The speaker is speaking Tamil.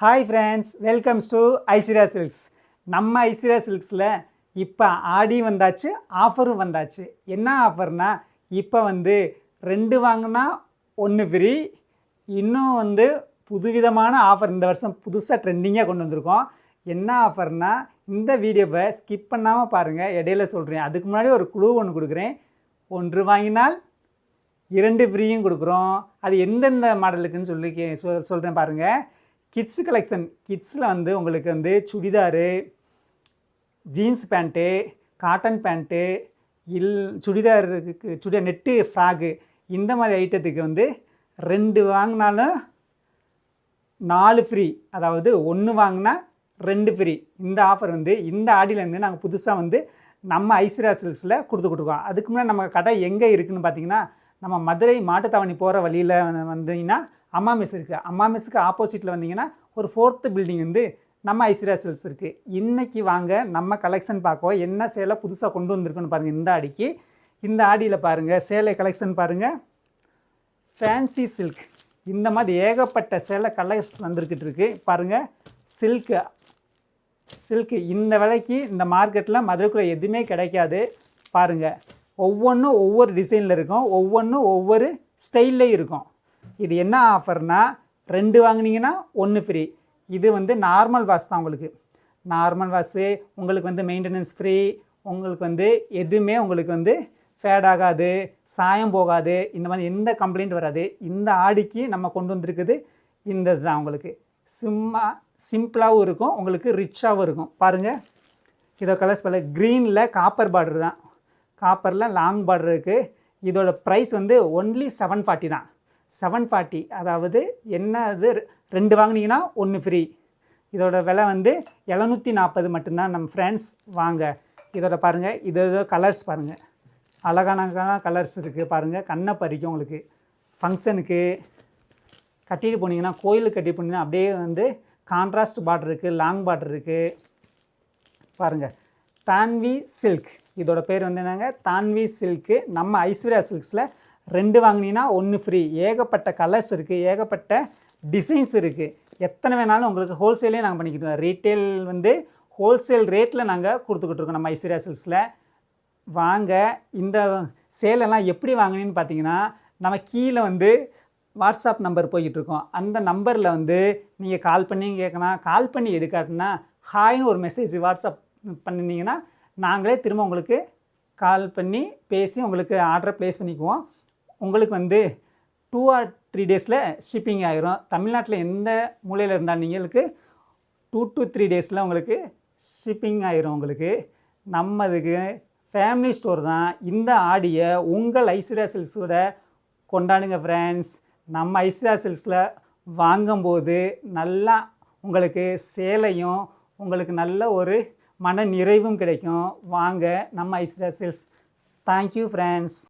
Hi friends, welcomes to Aishwarya silks. நம்ம ஐஸ்வர்யா சில்க்ஸில் இப்போ ஆடி வந்தாச்சு, ஆஃபரும் வந்தாச்சு. என்ன ஆஃபர்னா, இப்போ வந்து 2 வாங்கினா 1 ஃப்ரீ. இன்னும் புதுவிதமான ஆஃபர் இந்த வருஷம் புதுசாக ட்ரெண்டிங்காக கொண்டு வந்திருக்கோம். என்ன ஆஃபர்னா, இந்த வீடியோவை ஸ்கிப் பண்ணாமல் பாருங்கள். இடையில சொல்கிறேன். அதுக்கு முன்னாடி ஒரு குழு ஒன்று கொடுக்குறேன். 1 வாங்கினால் 2 ஃப்ரீயும் கொடுக்குறோம். அது எந்தெந்த மாடலுக்குன்னு சொல்லி சொல்கிறேன் பாருங்கள். Kids collection. கிட்ஸில் உங்களுக்கு chudidar, jeans pant, cotton pant, chudidar net frock, இந்த மாதிரி ஐட்டத்துக்கு 2 வாங்கினாலும் 4 ஃப்ரீ. அதாவது 1 வாங்கினா 2 ஃப்ரீ. இந்த ஆஃபர் இந்த ஆடியிலேருந்து நாங்கள் புதுசாக நம்ம ஐஸ்வர்யா சில்க்ஸில் கொடுத்துக்கிட்டுருக்கோம். அதுக்கு முன்னாடி நம்ம கடை எங்கே இருக்குதுன்னு பார்த்தீங்கன்னா, நம்ம மதுரை மாட்டுத்தாவணி போகிற வழியில் வந்தீங்கன்னா அம்மா மெஸ் இருக்குது. அம்மா மெஸ்ஸுக்கு ஆப்போசிட்டில் வந்தீங்கன்னா ஒரு 4th பில்டிங் நம்ம ஐஸ்வர்யா சில்க்ஸ் இருக்குது. இன்றைக்கி வாங்க நம்ம கலெக்ஷன் பார்க்குவோம். என்ன சேலை புதுசாக கொண்டு வந்திருக்குன்னு பாருங்கள். இந்த ஆடிக்கு இந்த ஆடியில் பாருங்கள், சேலை கலெக்ஷன் பாருங்கள். ஃபேன்சி சில்க், இந்த மாதிரி ஏகப்பட்ட சேலை கலர்ஸ் வந்திருக்கிட்டு இருக்குது பாருங்கள். சில்க்கு இந்த விலைக்கு இந்த மார்க்கெட்டில் மதுரைக்குள்ளே எதுவுமே கிடைக்காது பாருங்கள். ஒவ்வொன்றும் ஒவ்வொரு டிசைனில் இருக்கும், ஒவ்வொன்றும் ஒவ்வொரு ஸ்டைல்லையும் இருக்கும். இது என்ன ஆஃபர்னா, 2 வாங்கினீங்கன்னா 1 ஃப்ரீ. இது நார்மல் வாஷ் தான். உங்களுக்கு நார்மல் வாஷு, உங்களுக்கு மெயின்டெனன்ஸ் ஃப்ரீ. உங்களுக்கு எதுவுமே உங்களுக்கு ஃபேட் ஆகாது, சாயம் போகாது, இந்த மாதிரி எந்த கம்ப்ளைண்ட் வராது. இந்த ஆடிக்கு நம்ம கொண்டு வந்திருக்குது இந்த தான். உங்களுக்கு சிம்பிளாகவும் இருக்கும், உங்களுக்கு ரிச்சாகவும் இருக்கும் பாருங்கள். இதோ கலர்ஸ் பல க்ரீனில் காப்பர் பார்டர் தான். காப்பரில் லாங் பார்டர் இருக்குது. இதோட ப்ரைஸ் ஒன்லி 740 தான். 740. அதாவது என்ன, அது 2 வாங்கினீங்கன்னா 1 ஃப்ரீ. இதோட விலை 740 மட்டும்தான். நம்ம ஃப்ரெண்ட்ஸ் வாங்க. இதோட பாருங்கள், இதோட கலர்ஸ் பாருங்கள். அழகான கலர்ஸ் இருக்குது பாருங்கள். கண்ணை பறிக்கும். உங்களுக்கு ஃபங்க்ஷனுக்கு கட்டிட்டு போனீங்கன்னா, கோயிலுக்கு கட்டிட்டு போனீங்கன்னா அப்படியே கான்ட்ராஸ்ட் பார்டர் இருக்குது, லாங் பார்டர் இருக்குது பாருங்கள். தான்வி சில்க், இதோட பேர் என்னங்க, தான்வி சில்க்கு. நம்ம ஐஸ்வர்யா சில்க்ஸில் 2 வாங்கினீங்கன்னா 1 ஃப்ரீ. ஏகப்பட்ட கலர்ஸ் இருக்குது, ஏகப்பட்ட டிசைன்ஸ் இருக்குது. எத்தனை வேணாலும் உங்களுக்கு ஹோல்சேலே நாங்கள் பண்ணிக்கிட்டோம். ரீட்டெயில் ஹோல்சேல் ரேட்டில் நாங்கள் கொடுத்துக்கிட்ருக்கோம் நம்ம ஐஸ்வர்யா சில்க்ஸில். வாங்க. இந்த சேலெல்லாம் எப்படி வாங்கினீன்னு பார்த்தீங்கன்னா, நம்ம கீழே வாட்ஸ்அப் நம்பர் போய்கிட்ருக்கோம். அந்த நம்பரில் நீங்கள் கால் பண்ணி கேட்கணும். கால் பண்ணி எடுக்காட்டினா ஹாய்னு ஒரு மெசேஜ் வாட்ஸ்அப் பண்ணினீங்கன்னா நாங்களே திரும்ப உங்களுக்கு கால் பண்ணி பேசி உங்களுக்கு ஆர்டரை ப்ளேஸ் பண்ணிக்குவோம். உங்களுக்கு 2 or 3 டேஸில் ஷிப்பிங் ஆகிரும். தமிழ்நாட்டில் எந்த மூலையில் இருந்தால் நீங்களுக்கு 2 to 3 டேஸில் உங்களுக்கு ஷிப்பிங் ஆகிரும். உங்களுக்கு நம்மதுக்கு ஃபேமிலி ஸ்டோர் தான். இந்த ஆடியை உங்கள் ஐஸ்வர்யா சில்க்ஸோட கொண்டாடுங்க ஃப்ரெண்ட்ஸ். நம்ம ஐஸ்வர்யா சில்க்ஸில் வாங்கும்போது நல்லா உங்களுக்கு சேலையும் உங்களுக்கு நல்ல ஒரு மன நிறைவும் கிடைக்கும். வாங்க நம்ம ஐஸ்வர்யா சில்க்ஸ். Thank you friends.